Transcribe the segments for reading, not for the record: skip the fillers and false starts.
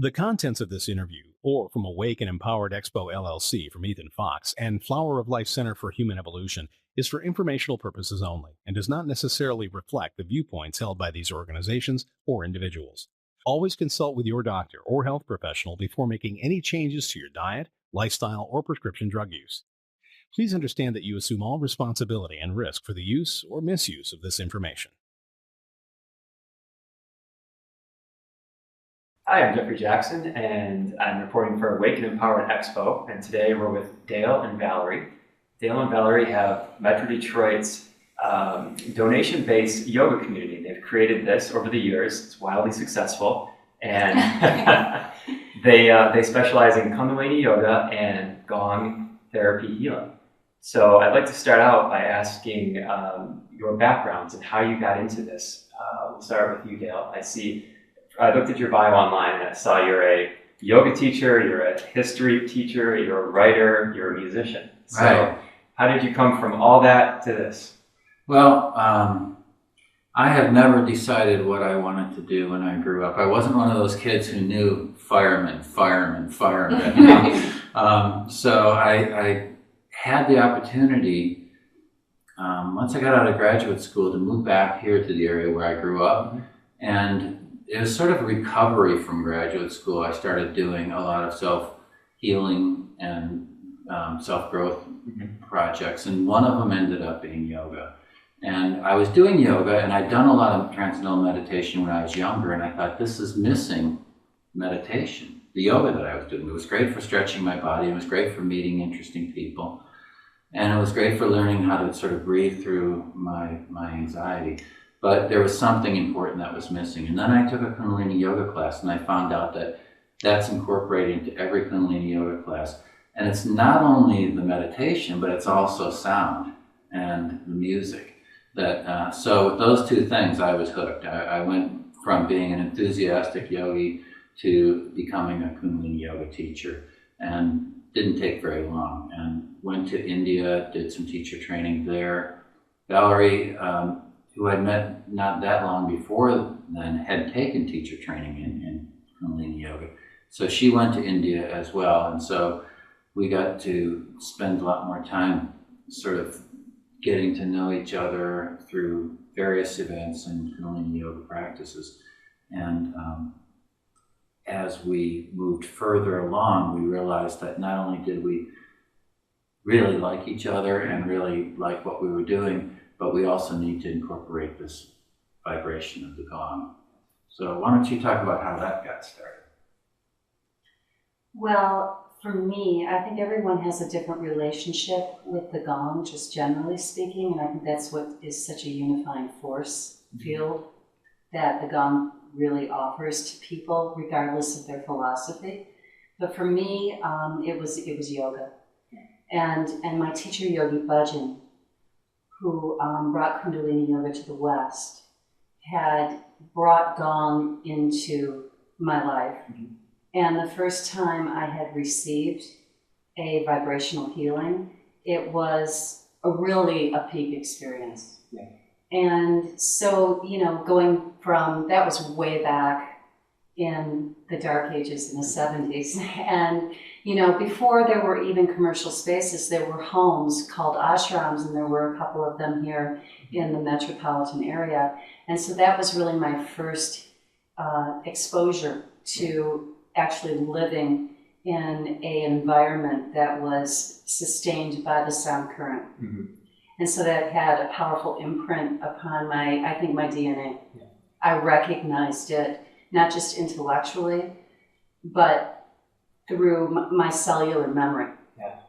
The contents of this interview, or from Awake and Empowered Expo LLC from Ethan Fox and Flower of Life Center for Human Evolution, is for informational purposes only and does not necessarily reflect the viewpoints held by these organizations or individuals. Always consult with your doctor or health professional before making any changes to your diet, lifestyle, or prescription drug use. Please understand that you assume all responsibility and risk for the use or misuse of this information. Hi, I'm Jeffrey Jackson, and I'm reporting for Awake and Empowered Expo, and today we're with Dale and Valerie. Dale and Valerie have Metro Detroit's donation-based yoga community. They've created this over the years. It's wildly successful, and they specialize in Kundalini yoga and Gong therapy healing. So I'd like to start out by asking your backgrounds and how you got into this. We'll start with you, Dale. I looked at your bio online and I saw you're a yoga teacher, you're a history teacher, you're a writer, you're a musician. So right. How did you come from all that to this? Well, I have never decided what I wanted to do when I grew up. I wasn't one of those kids who knew fireman. You know? So I had the opportunity, once I got out of graduate school, to move back here to the area where I grew up. Mm-hmm. And it was sort of a recovery from graduate school. I started doing a lot of self-healing and self-growth projects, and one of them ended up being yoga. And I was doing yoga, and I'd done a lot of transcendental meditation when I was younger, and I thought, this is missing meditation. The yoga that I was doing, it was great for stretching my body, it was great for meeting interesting people, and it was great for learning how to sort of breathe through my anxiety. But there was something important that was missing. And then I took a Kundalini yoga class, and I found out that that's incorporated into every Kundalini yoga class. And it's not only the meditation, but it's also sound and the music. So with those two things, I was hooked. I went from being an enthusiastic yogi to becoming a Kundalini yoga teacher, and didn't take very long. And went to India, did some teacher training there. Valerie, who I'd met not that long before then, had taken teacher training in Kundalini yoga. So she went to India as well, and so we got to spend a lot more time sort of getting to know each other through various events and Kundalini yoga practices. And as we moved further along, we realized that not only did we really like each other and really like what we were doing, but we also need to incorporate this vibration of the gong. So why don't you talk about how that got started? Well, for me, I think everyone has a different relationship with the gong, just generally speaking, and I think that's what is such a unifying force field that the gong really offers to people, regardless of their philosophy. But for me, it was yoga, and my teacher Yogi Bhajan, who brought Kundalini yoga to the West, had brought gong into my life. Mm-hmm. And the first time I had received a vibrational healing, it was really a peak experience. Yeah. And so, going from, that was way back in the dark ages in the 70s. And, before there were even commercial spaces, there were homes called ashrams, and there were a couple of them here in the metropolitan area. And so that was really my first exposure to actually living in an environment that was sustained by the sound current. Mm-hmm. And so that had a powerful imprint upon my DNA. Yeah. I recognized it, not just intellectually, but through my cellular memory. Yeah.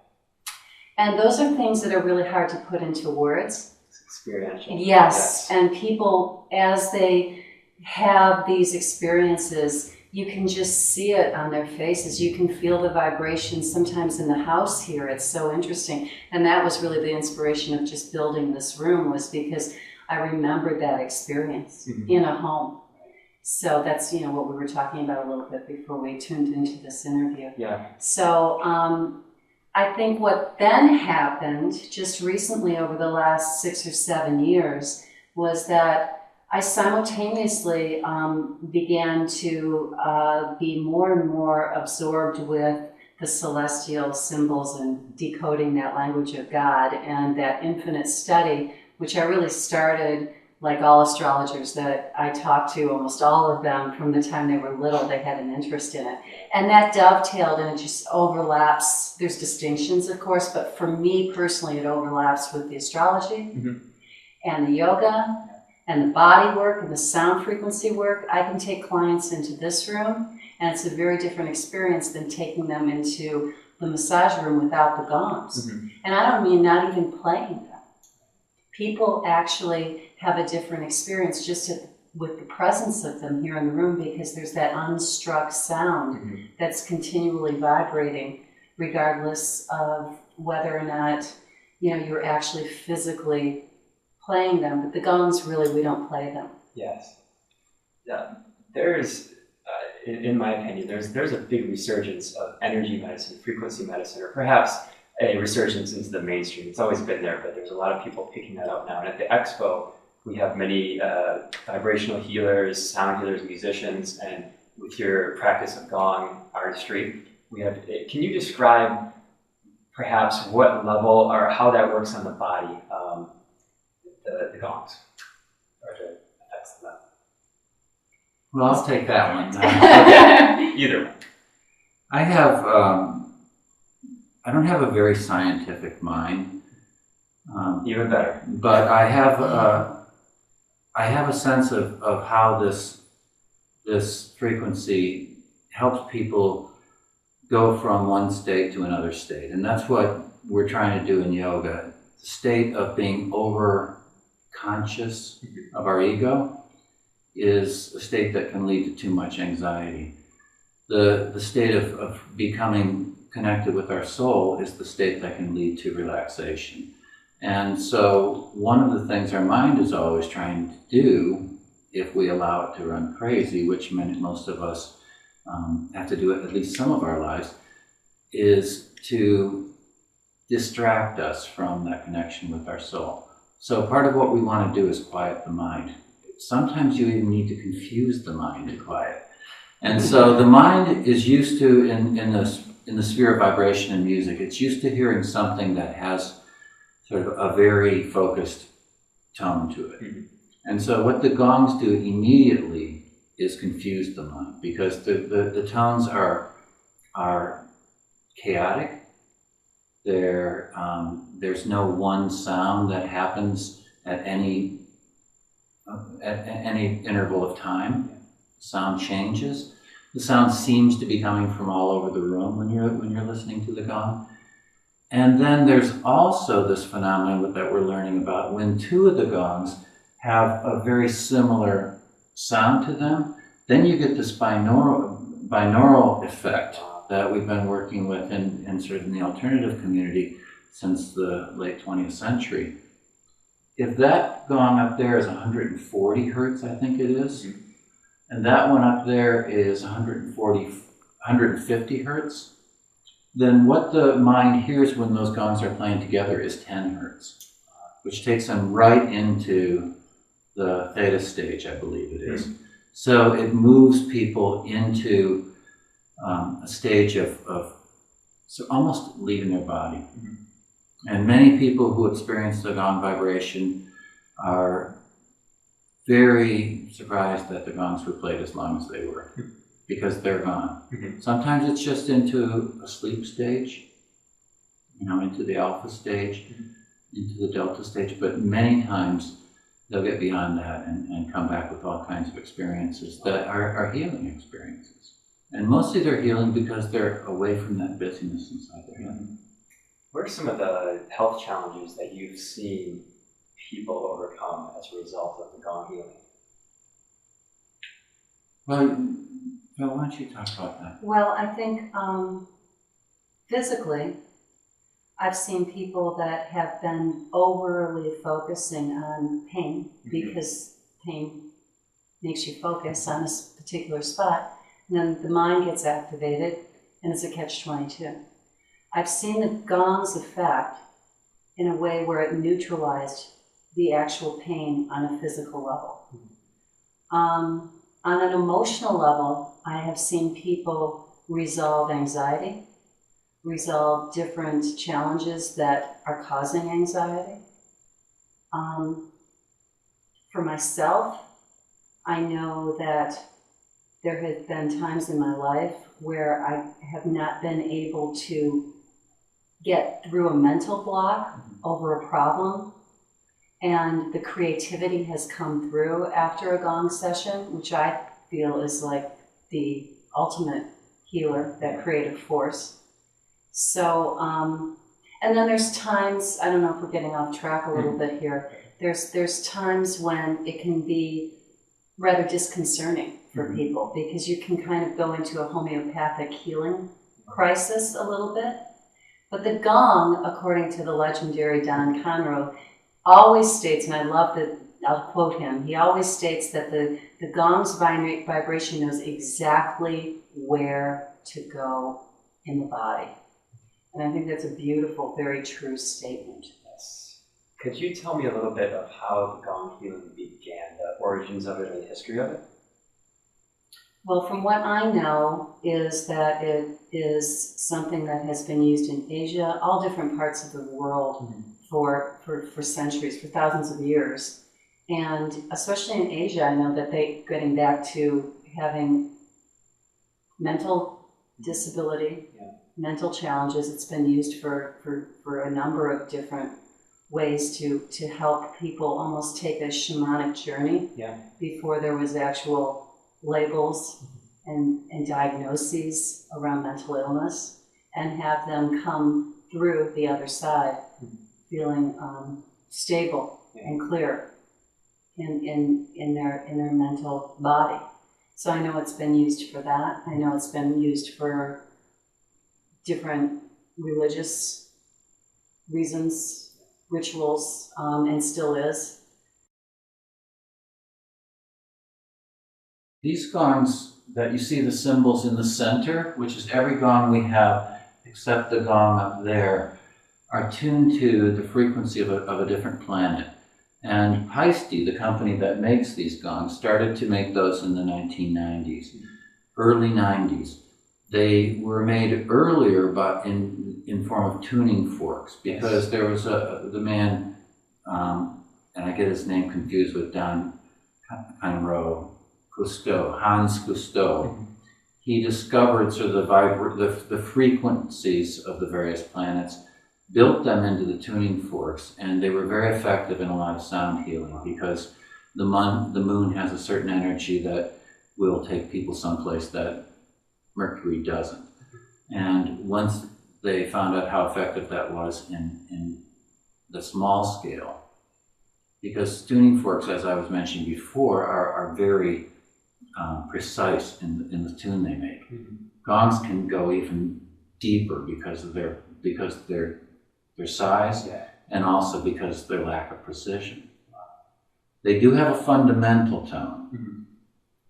And those are things that are really hard to put into words. It's experiential. Yes, and people, as they have these experiences, you can just see it on their faces. You can feel the vibrations sometimes in the house here. It's so interesting. And that was really the inspiration of just building this room, was because I remembered that experience in a home. So that's, what we were talking about a little bit before we tuned into this interview. Yeah. So I think what then happened just recently over the last 6 or 7 years was that I simultaneously began to be more and more absorbed with the celestial symbols and decoding that language of God and that infinite study, which I really started, like all astrologers that I talked to, almost all of them, from the time they were little, they had an interest in it. And that dovetailed, and it just overlaps. There's distinctions, of course, but for me personally, it overlaps with the astrology and the yoga and the body work and the sound frequency work. I can take clients into this room, and it's a very different experience than taking them into the massage room without the gongs. And I don't mean not even playing them. People actually have a different experience just with the presence of them here in the room, because there's that unstruck sound that's continually vibrating, regardless of whether or not, you know, you're actually physically playing them. But the gongs, really, we don't play them. Yes. Yeah. There's, in my opinion, there's a big resurgence of energy medicine, frequency medicine, or perhaps a resurgence into the mainstream. It's always been there, but there's a lot of people picking that up now. And at the expo, we have many vibrational healers, sound healers, musicians, and with your practice of gong artistry, we have. Can you describe perhaps what level or how that works on the body, the gongs, or the effects of that? Well, I'll take that one. Either one. I have. I don't have a very scientific mind. Even better. But I have a sense of how this frequency helps people go from one state to another state. And that's what we're trying to do in yoga. The state of being over conscious of our ego is a state that can lead to too much anxiety. The state of becoming connected with our soul is the state that can lead to relaxation. And so one of the things our mind is always trying to do, if we allow it to run crazy, which most of us have to do it at least some of our lives, is to distract us from that connection with our soul. So part of what we want to do is quiet the mind. Sometimes you even need to confuse the mind to quiet. And so the mind is used to, in the sphere of vibration and music, it's used to hearing something that has sort of a very focused tone to it. And so what the gongs do immediately is confuse the mind, because the tones are chaotic. There's no one sound that happens at any interval of time. Sound changes. The sound seems to be coming from all over the room when you're listening to the gong. And then there's also this phenomenon that we're learning about when two of the gongs have a very similar sound to them. Then you get this binaural effect that we've been working with in sort of in the alternative community since the late 20th century. If that gong up there is 140 hertz, I think it is, and that one up there is 150 hertz, then what the mind hears when those gongs are playing together is 10 hertz, which takes them right into the theta stage, I believe it is. So it moves people into a stage of so almost leaving their body. And many people who experience the gong vibration are very surprised that the gongs were played as long as they were, because they're gone. Sometimes it's just into a sleep stage, into the alpha stage, into the delta stage, but many times they'll get beyond that and come back with all kinds of experiences that are healing experiences. And mostly they're healing because they're away from that busyness inside their head. What are some of the health challenges that you've seen people overcome as a result of the gong healing? Well, Phil, why don't you talk about that? Well, I think physically, I've seen people that have been overly focusing on pain, because pain makes you focus on this particular spot, and then the mind gets activated, and it's a catch-22. I've seen the gong's effect in a way where it neutralized the actual pain on a physical level. On an emotional level, I have seen people resolve anxiety, resolve different challenges that are causing anxiety. For myself, I know that there have been times in my life where I have not been able to get through a mental block over a problem, and the creativity has come through after a gong session, which I feel is like the ultimate healer, that creative force. So, and then there's times, I don't know if we're getting off track a little bit here, there's times when it can be rather disconcerting for people, because you can kind of go into a homeopathic healing crisis a little bit. But the gong, according to the legendary Don Conroe, always states, and I love that, I'll quote him, he always states that the gong's vibration knows exactly where to go in the body. And I think that's a beautiful, very true statement. Yes. Could you tell me a little bit of how the gong healing began, the origins of it or the history of it? Well, from what I know is that it is something that has been used in Asia, all different parts of the world, for centuries, for thousands of years. And especially in Asia, I know that getting back to having mental disability, mental challenges, it's been used for a number of different ways to help people almost take a shamanic journey before there was actual labels and diagnoses around mental illness, and have them come through the other side feeling stable and clear in their mental body. So I know it's been used for that. I know it's been used for different religious reasons, rituals, and still is. These gongs that you see the symbols in the center, which is every gong we have except the gong up there, are tuned to the frequency of a different planet. And Heisty, the company that makes these gongs, started to make those in the 1990s, early 90s. They were made earlier, but in form of tuning forks, because there was the man, and I get his name confused with Don Conroe, Hans Cousteau. He discovered sort of the frequencies of the various planets, built them into the tuning forks, and they were very effective in a lot of sound healing, because the moon has a certain energy that will take people someplace that Mercury doesn't. And once they found out how effective that was in the small scale, because tuning forks, as I was mentioning before, are very precise in the tune they make. Gongs can go even deeper because of their size, and also because of their lack of precision. They do have a fundamental tone,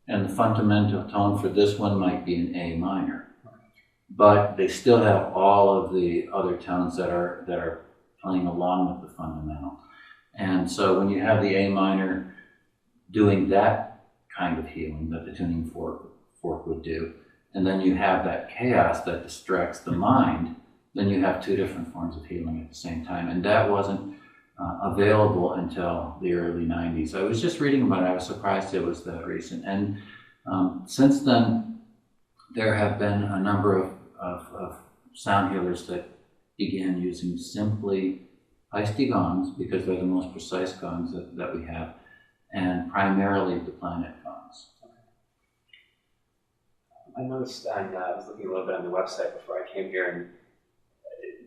and the fundamental tone for this one might be an A minor, but they still have all of the other tones that are playing along with the fundamental. And so when you have the A minor doing that kind of healing that the tuning fork would do, and then you have that chaos that distracts the mind, then you have two different forms of healing at the same time. And that wasn't available until the early 90s. I was just reading about it. I was surprised it was that recent. And since then, there have been a number of sound healers that began using simply Heisty gongs, because they're the most precise gongs that we have, and primarily the planet gongs. I noticed, and I was looking a little bit on the website before I came here, and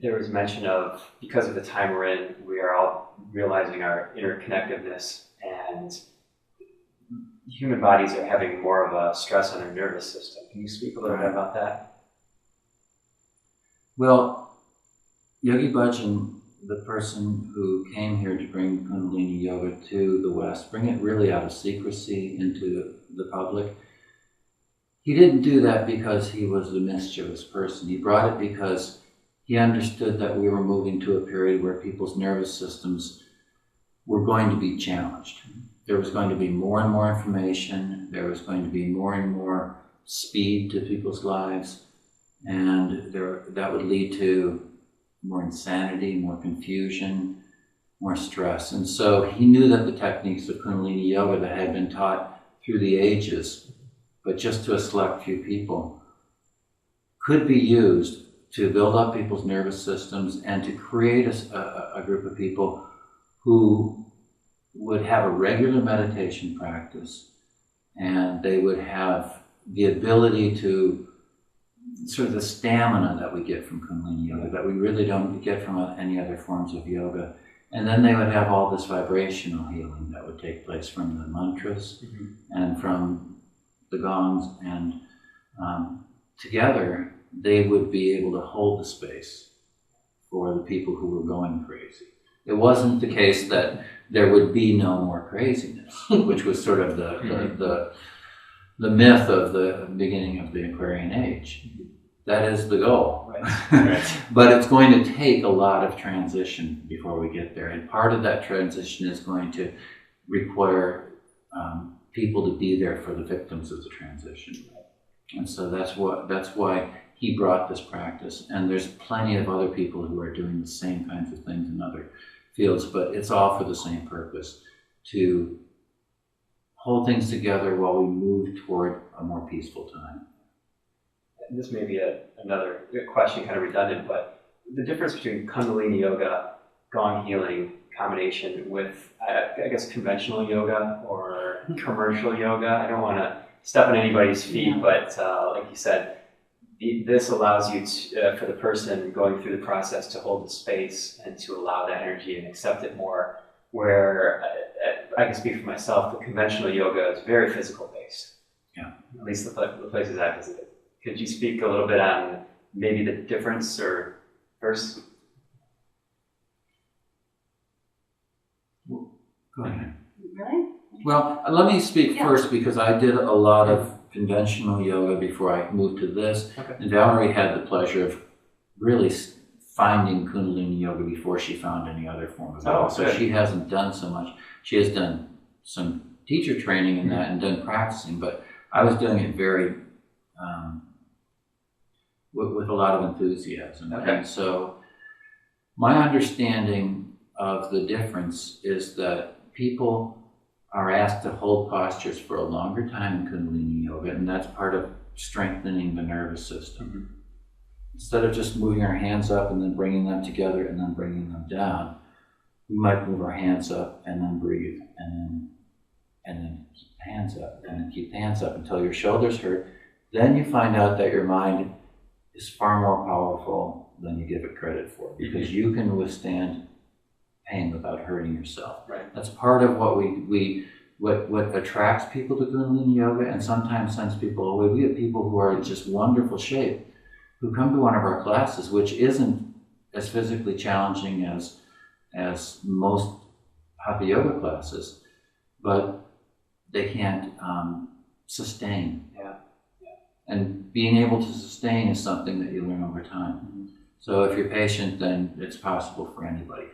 there was mention of, because of the time we're in, we are all realizing our interconnectedness, and human bodies are having more of a stress on our nervous system. Can you speak a little bit about that? Well, Yogi Bhajan, the person who came here to bring Kundalini Yoga to the West, bring it really out of secrecy into the public, he didn't do that because he was a mischievous person. He brought it because he understood that we were moving to a period where people's nervous systems were going to be challenged. there was going to be more and more information, there was going to be more and more speed to people's lives, and that would lead to more insanity, more confusion, more stress. And so he knew that the techniques of Kundalini Yoga that had been taught through the ages, but just to a select few people, could be used to build up people's nervous systems and to create a group of people who would have a regular meditation practice, and they would have the ability to sort of the stamina that we get from Kundalini Yoga that we really don't get from any other forms of yoga. And then they would have all this vibrational healing that would take place from the mantras and from the gongs, and together they would be able to hold the space for the people who were going crazy. It wasn't the case that there would be no more craziness, which was sort of the myth of the beginning of the Aquarian Age. That is the goal. Right. But it's going to take a lot of transition before we get there. And part of that transition is going to require people to be there for the victims of the transition. And so that's why he brought this practice. And there's plenty of other people who are doing the same kinds of things in other fields, but it's all for the same purpose, to hold things together while we move toward a more peaceful time. And this may be another question, kind of redundant, but the difference between Kundalini Yoga, Gong healing combination with, I guess, conventional yoga or commercial yoga. I don't want to step on anybody's feet, but like you said, this allows you to, for the person going through the process, to hold the space and to allow that energy and accept it more. Where I can speak for myself, the conventional yoga is very physical based. Yeah. At least the places I've visited. Could you speak a little bit on maybe the difference or first? Go ahead. Really? Well, let me speak first, because I did a lot of conventional yoga before I moved to this. Okay. And Valerie had the pleasure of really finding Kundalini Yoga before she found any other form of yoga. So she hasn't done so much. She has done some teacher training in that and done practicing, but I was doing it very with a lot of enthusiasm. Okay. And so my understanding of the difference is that people are asked to hold postures for a longer time in Kundalini Yoga, and that's part of strengthening the nervous system. Instead of just moving our hands up and then bringing them together and then bringing them down, we might move our hands up and then breathe, and then keep the hands up, and then keep the hands up until your shoulders hurt. Then you find out that your mind is far more powerful than you give it credit for, because you can withstand pain without hurting yourself. Right. That's part of what what attracts people to Kundalini Yoga, and sometimes sends people away. We have people who are in just wonderful shape who come to one of our classes, which isn't as physically challenging as most Hatha Yoga classes, but they can't sustain. Yeah. And being able to sustain is something that you learn over time. So if you're patient, then it's possible for anybody.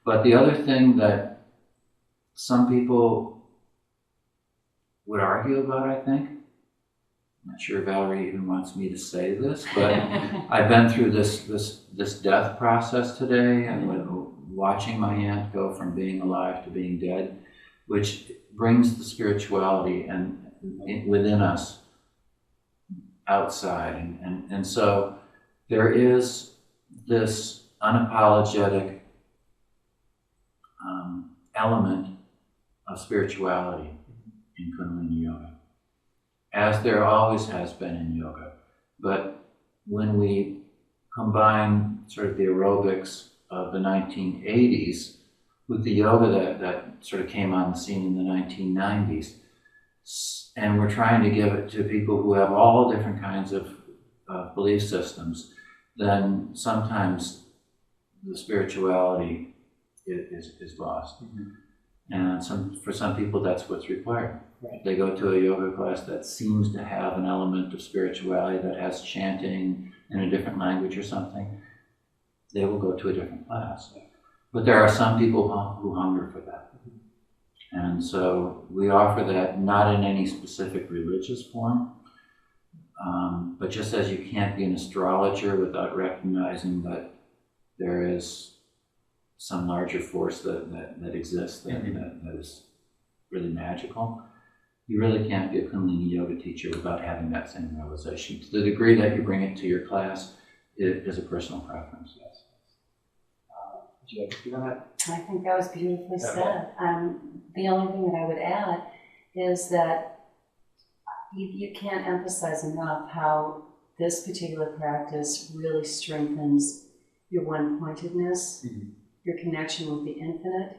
But the other thing that some people would argue about, I think, I'm not sure Valerie even wants me to say this, but I've been through this death process today, and watching my aunt go from being alive to being dead, which brings the spirituality and within us outside, and so there is this unapologetic element of spirituality in Kundalini Yoga, as there always has been in yoga. But when we combine sort of the aerobics of the 1980s with the yoga that sort of came on the scene in the 1990s, and we're trying to give it to people who have all different kinds of belief systems, then sometimes the spirituality is lost. And for some people, that's what's required. Right. They go to a yoga class that seems to have an element of spirituality, that has chanting in a different language or something. They will go to a different class. But there are some people who hunger for that. And so we offer that not in any specific religious form, but just as you can't be an astrologer without recognizing that there is some larger force that exists that is really magical, you really can't be a Kundalini yoga teacher without having that same realization. To the degree that you bring it to your class, it is a personal preference. Yes. Would you like to speak on that? I think that was beautifully said. The only thing that I would add is that you can't emphasize enough how this particular practice really strengthens your one-pointedness, your connection with the infinite,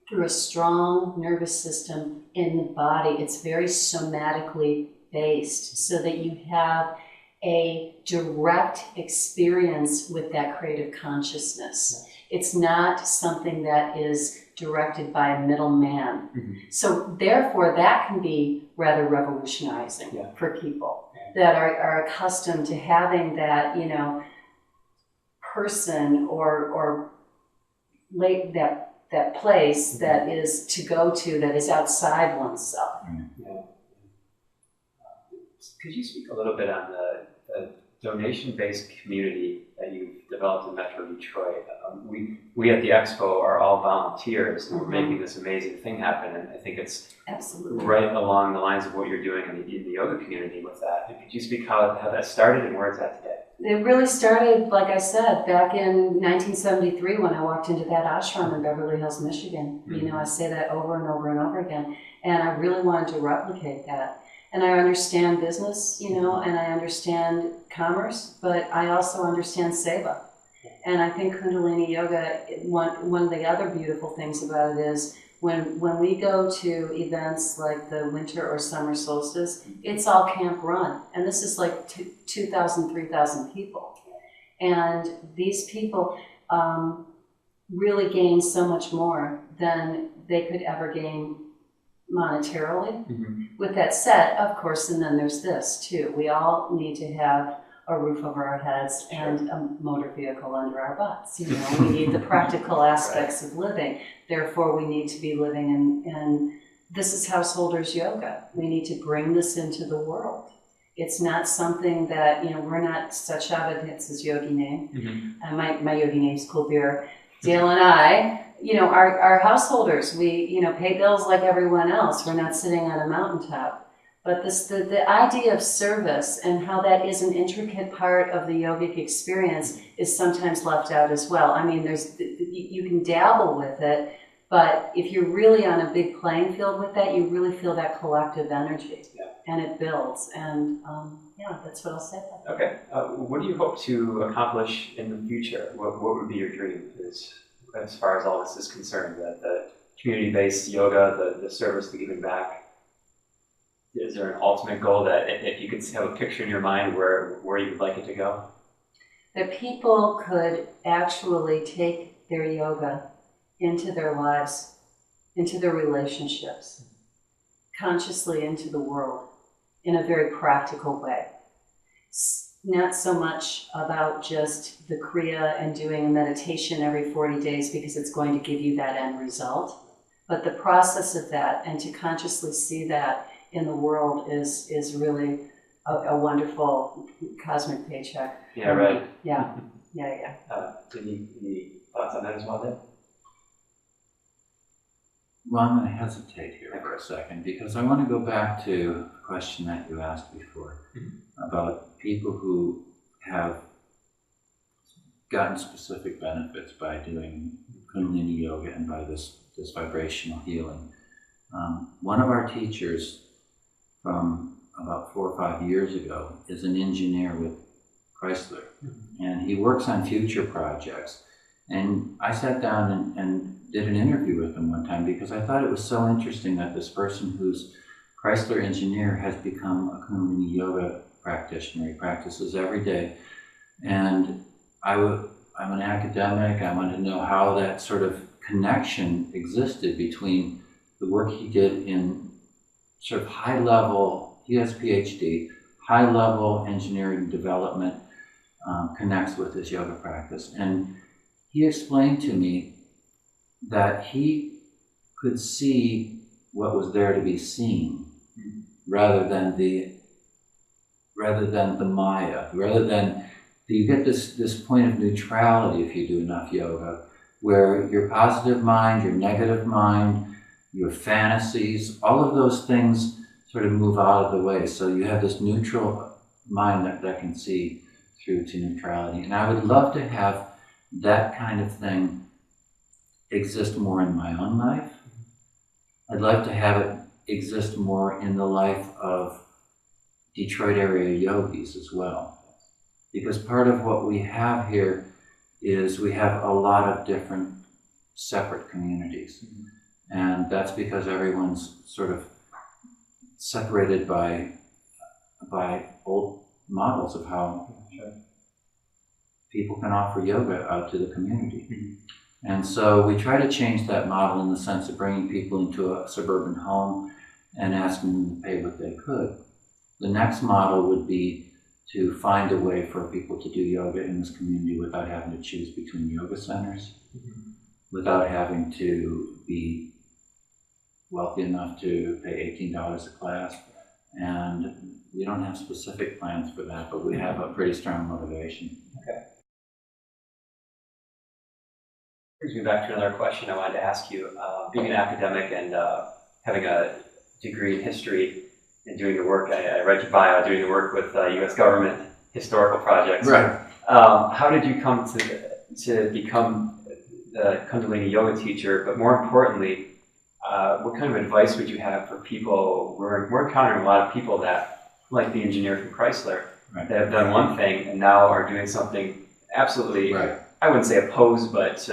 through a strong nervous system in the body. It's very somatically based, so that you have a direct experience with that creative consciousness. It's not something that is directed by a middleman. So therefore, that can be rather revolutionizing for people that are accustomed to having that, person or that place that is to go to, that is outside oneself. Could you speak a little bit on the donation-based community that you've developed in Metro Detroit? We at the Expo are all volunteers, and we're making this amazing thing happen, and I think it's Absolutely right along the lines of what you're doing in the yoga community with that. And could you speak how that started and where it's at today? It really started, like I said, back in 1973 when I walked into that ashram in Beverly Hills, Michigan. I say that over and over and over again, and I really wanted to replicate that. And I understand business, and I understand commerce, but I also understand seva. And I think Kundalini Yoga, one of the other beautiful things about it is when we go to events like the winter or summer solstice, it's all camp run. And this is like 2,000, 3,000 people. And these people really gain so much more than they could ever gain monetarily. With that said, of course, and then there's this too. We all need to have a roof over our heads and a motor vehicle under our butts. We need the practical aspects of living. Therefore, we need to be living in this is householders yoga. We need to bring this into the world. It's not something that, we're not such it's his yogi name. My yogi name's Weir. Dale and I, our householders, we, pay bills like everyone else. We're not sitting on a mountaintop. But the idea of service and how that is an intricate part of the yogic experience is sometimes left out as well. I mean, you can dabble with it, but if you're really on a big playing field with that, you really feel that collective energy, and it builds. And that's what I'll say about that. Okay. What do you hope to accomplish in the future? What would be your dream as far as all this is concerned? The community-based yoga, the service, the giving back. Is there an ultimate goal that if you could have a picture in your mind where you would like it to go? That people could actually take their yoga into their lives, into their relationships, consciously into the world in a very practical way. Not so much about just the Kriya and doing a meditation every 40 days because it's going to give you that end result, but the process of that, and to consciously see that in the world is really a wonderful cosmic paycheck. Yeah, right. Yeah. Any thoughts on that as well, Dave? Well, I'm going to hesitate here for a second because I want to go back to a question that you asked before about people who have gotten specific benefits by doing Kundalini Yoga and by this vibrational healing. One of our teachers from about 4 or 5 years ago is an engineer with Chrysler, and he works on future projects. And I sat down and did an interview with him one time because I thought it was so interesting that this person who's Chrysler engineer has become a Kundalini Yoga practitioner. He practices every day. And I'm an academic. I wanted to know how that sort of connection existed between the work he did in sort of high-level, he has PhD, high-level engineering development connects with his yoga practice. And he explained to me that he could see what was there to be seen, rather than the Maya, you get this point of neutrality if you do enough yoga, where your positive mind, your negative mind, your fantasies, all of those things sort of move out of the way. So you have this neutral mind that can see through to neutrality. And I would love to have that kind of thing exist more in my own life. I'd like to have it exist more in the life of Detroit area yogis as well. Because part of what we have here is we have a lot of different separate communities. And that's because everyone's sort of separated by old models of how people can offer yoga out to the community. And so we try to change that model in the sense of bringing people into a suburban home and asking them to pay what they could. The next model would be to find a way for people to do yoga in this community without having to choose between yoga centers, without having to be wealthy enough to pay $18 a class. And we don't have specific plans for that, but we have a pretty strong motivation. Okay. Brings me back to another question I wanted to ask you. Being an academic and having a degree in history and doing your work, I read your bio, doing your work with U.S. government historical projects. Right. How did you come to become the Kundalini yoga teacher? But more importantly, what kind of advice would you have for people? We're encountering a lot of people that, like the engineer from Chrysler, Right. that have done one thing and now are doing something absolutely, Right. I wouldn't say opposed, but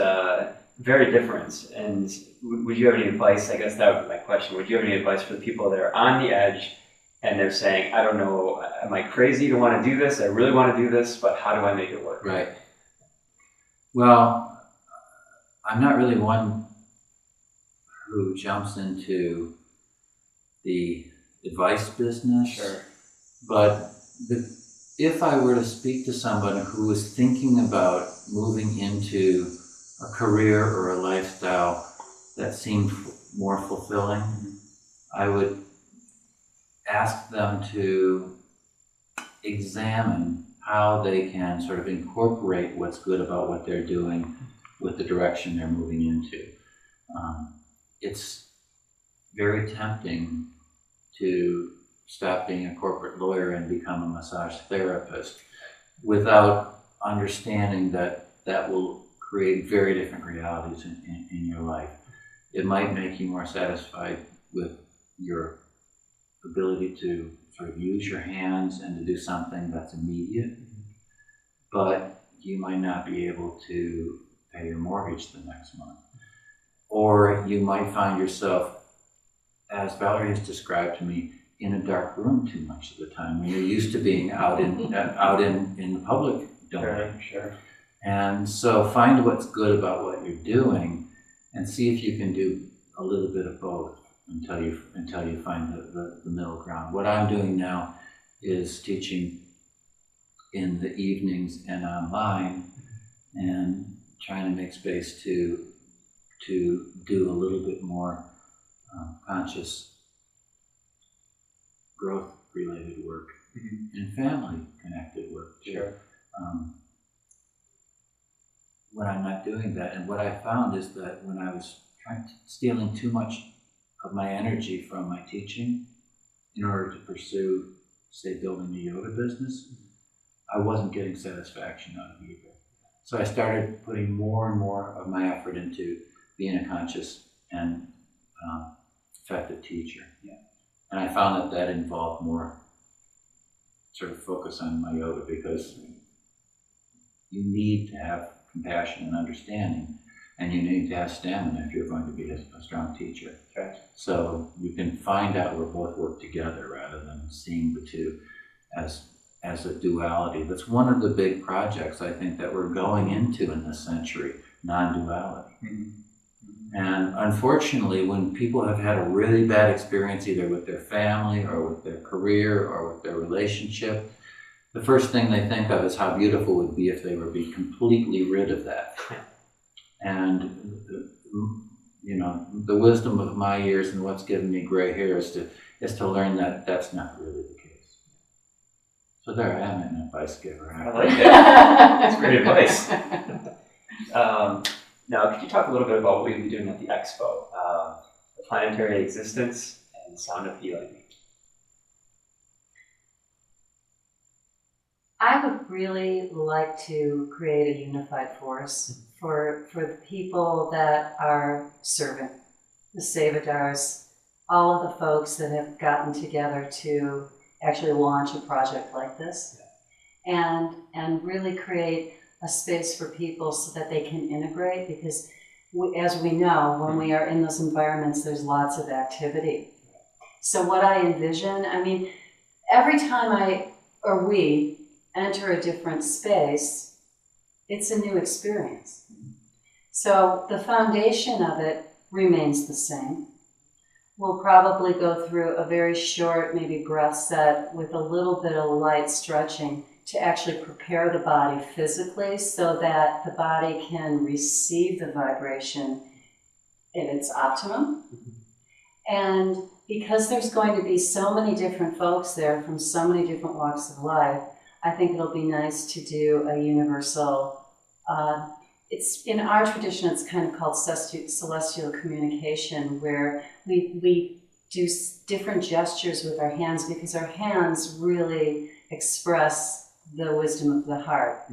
very different. And would you have any advice? I guess that would be my question. Would you have any advice for the people that are on the edge and they're saying, I don't know, am I crazy to want to do this? I really want to do this, but how do I make it work? Right. Well, I'm not really one who jumps into the advice business. Sure. But if I were to speak to someone who was thinking about moving into a career or a lifestyle that seemed more fulfilling, I would ask them to examine how they can sort of incorporate what's good about what they're doing with the direction they're moving into. It's very tempting to stop being a corporate lawyer and become a massage therapist without understanding that that will create very different realities in your life. It might make you more satisfied with your ability to sort of use your hands and to do something that's immediate, but you might not be able to pay your mortgage the next month. Or you might find yourself, as Valerie has described to me, in a dark room too much of the time when you're used to being out in the public domain. Sure. And so find what's good about what you're doing and see if you can do a little bit of both until you find the middle ground. What I'm doing now is teaching in the evenings and online and trying to make space to do a little bit more conscious growth related work and family connected work too. Sure. When I'm not doing that, and what I found is that when I was stealing too much of my energy from my teaching in order to pursue, say, building the yoga business, I wasn't getting satisfaction out of either. So I started putting more and more of my effort into being a conscious and effective teacher. Yeah. And I found that involved more sort of focus on my yoga, because you need to have compassion and understanding, and you need to have stamina if you're going to be a strong teacher. Okay. So you can find out where both work together rather than seeing the two as a duality. That's one of the big projects I think that we're going into in this century, non-duality. And unfortunately, when people have had a really bad experience either with their family or with their career or with their relationship, the first thing they think of is how beautiful it would be if they were be completely rid of that. And the wisdom of my years and what's given me gray hair is to learn that that's not really the case. So there I am, an advice giver. I like that. That's great advice. Now, could you talk a little bit about what you'll be doing at the expo, the planetary existence and the sound of healing? I would really like to create a unified force for the people that are serving, the Sevadars, all of the folks that have gotten together to actually launch a project like this, and really create a space for people so that they can integrate, because as we know, when we are in those environments, there's lots of activity. So what I envision, every time we enter a different space, it's a new experience. So the foundation of it remains the same. We'll probably go through a very short, maybe breath set with a little bit of light stretching to actually prepare the body physically so that the body can receive the vibration in its optimum. And because there's going to be so many different folks there from so many different walks of life, I think it'll be nice to do a universal, it's in our tradition, it's kind of called celestial communication, where we do different gestures with our hands, because our hands really express the wisdom of the heart.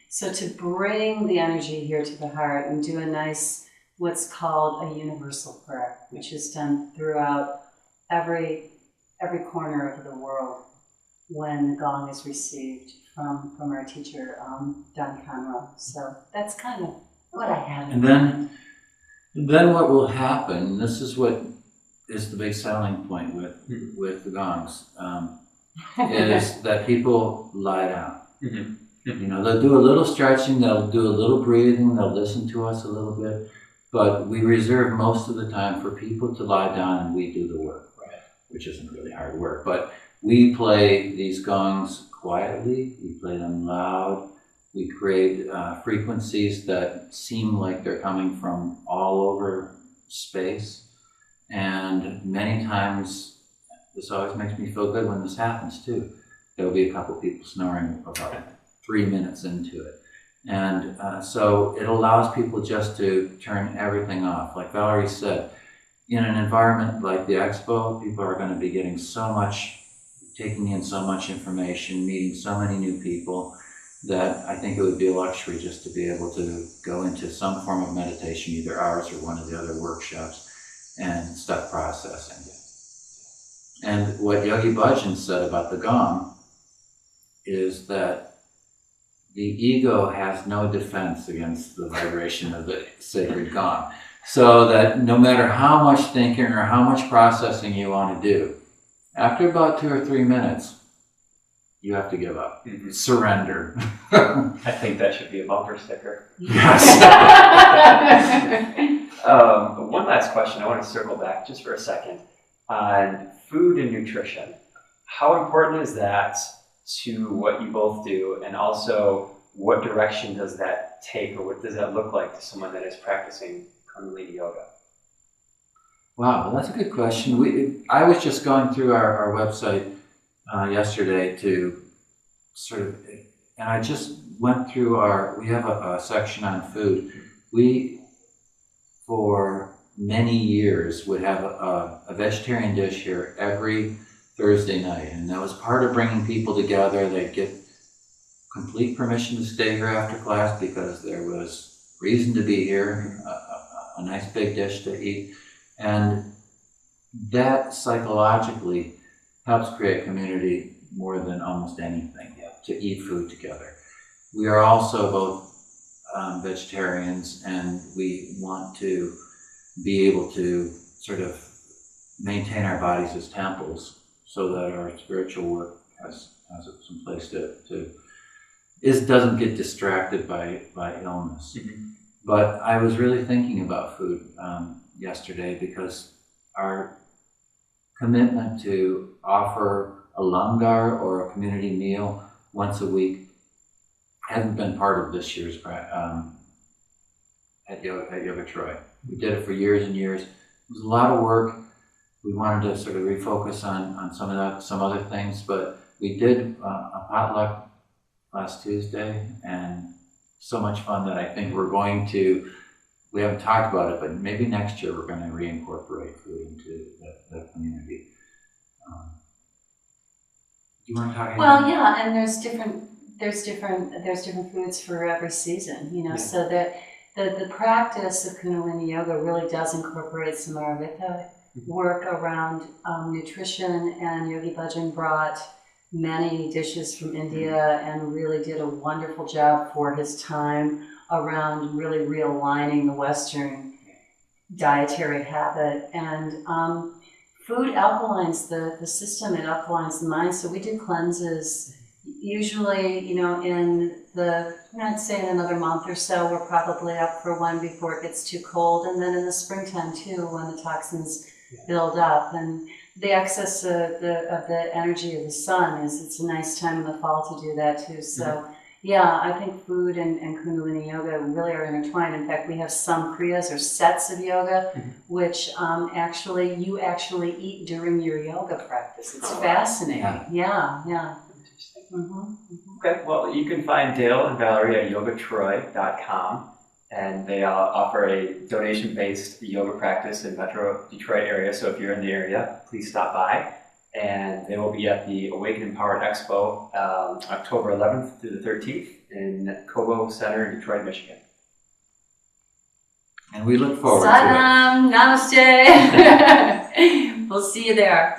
So to bring the energy here to the heart and do a nice, what's called a universal prayer, which is done throughout every corner of the world when the gong is received from our teacher, Don Conroe. So that's kind of what I have. And then what will happen, this is what is the big selling point with the gongs, is that people lie down. They'll do a little stretching, they'll do a little breathing, they'll listen to us a little bit, but we reserve most of the time for people to lie down and we do the work, which isn't really hard work. But we play these gongs quietly, we play them loud, we create frequencies that seem like they're coming from all over space. And many times, this always makes me feel good when this happens too. There'll be a couple people snoring about 3 minutes into it. And so it allows people just to turn everything off. Like Valerie said, in an environment like the expo, people are going to be getting so much, taking in so much information, meeting so many new people, that I think it would be a luxury just to be able to go into some form of meditation, either ours or one of the other workshops, and start processing it. And what Yogi Bhajan said about the gong is that the ego has no defense against the vibration of the sacred gong. So that no matter how much thinking or how much processing you want to do, after about 2 or 3 minutes, you have to give up. Surrender. I think that should be a bumper sticker. Yes. One last question. I want to circle back just for a second on food and nutrition. How important is that to what you both do, and also what direction does that take, or what does that look like to someone that is practicing Kundalini yoga? Wow, well, that's a good question. I was just going through our website yesterday to sort of, and I just went through we have a section on food. We, for many years, would have a vegetarian dish here every Thursday night, and that was part of bringing people together. They'd get complete permission to stay here after class because there was reason to be here, a nice big dish to eat, and that psychologically helps create community more than almost anything, to eat food together. We are also both vegetarians, and we want to be able to sort of maintain our bodies as temples so that our spiritual work has some place doesn't get distracted by illness. But I was really thinking about food yesterday, because our commitment to offer a langar or a community meal once a week hadn't been part of this year's at Yoga Troy. We did it for years and years. It was a lot of work. We wanted to sort of refocus on some other things, but we did a potluck last Tuesday, and so much fun that I think we haven't talked about it, but maybe next year we're going to reincorporate food into the community. Do you want to talk about Well, yeah, and there's different foods for every season, you know, so that the practice of Kundalini Yoga really does incorporate some Ayurveda work around nutrition, and Yogi Bhajan brought many dishes from India and really did a wonderful job for his time around really realigning the Western dietary habit. And food alkalines the system, it alkalines the mind. So we do cleanses usually, you know, I'd say in another month or so, we're probably up for one before it gets too cold. And then in the springtime too, when the toxins build up. And the excess of the energy of the sun it's a nice time in the fall to do that too. So yeah, I think food and Kundalini Yoga really are intertwined. In fact, we have some kriyas or sets of yoga, which you actually eat during your yoga practice. It's fascinating. Yeah. Interesting. Okay, well, you can find Dale and Valerie at yogatroy.com. And they offer a donation-based yoga practice in Metro Detroit area. So if you're in the area, please stop by. And they will be at the Awake And Empowered Expo October 11th through the 13th in Cobo Center in Detroit, Michigan. And we look forward to Salam, namaste. We'll see you there.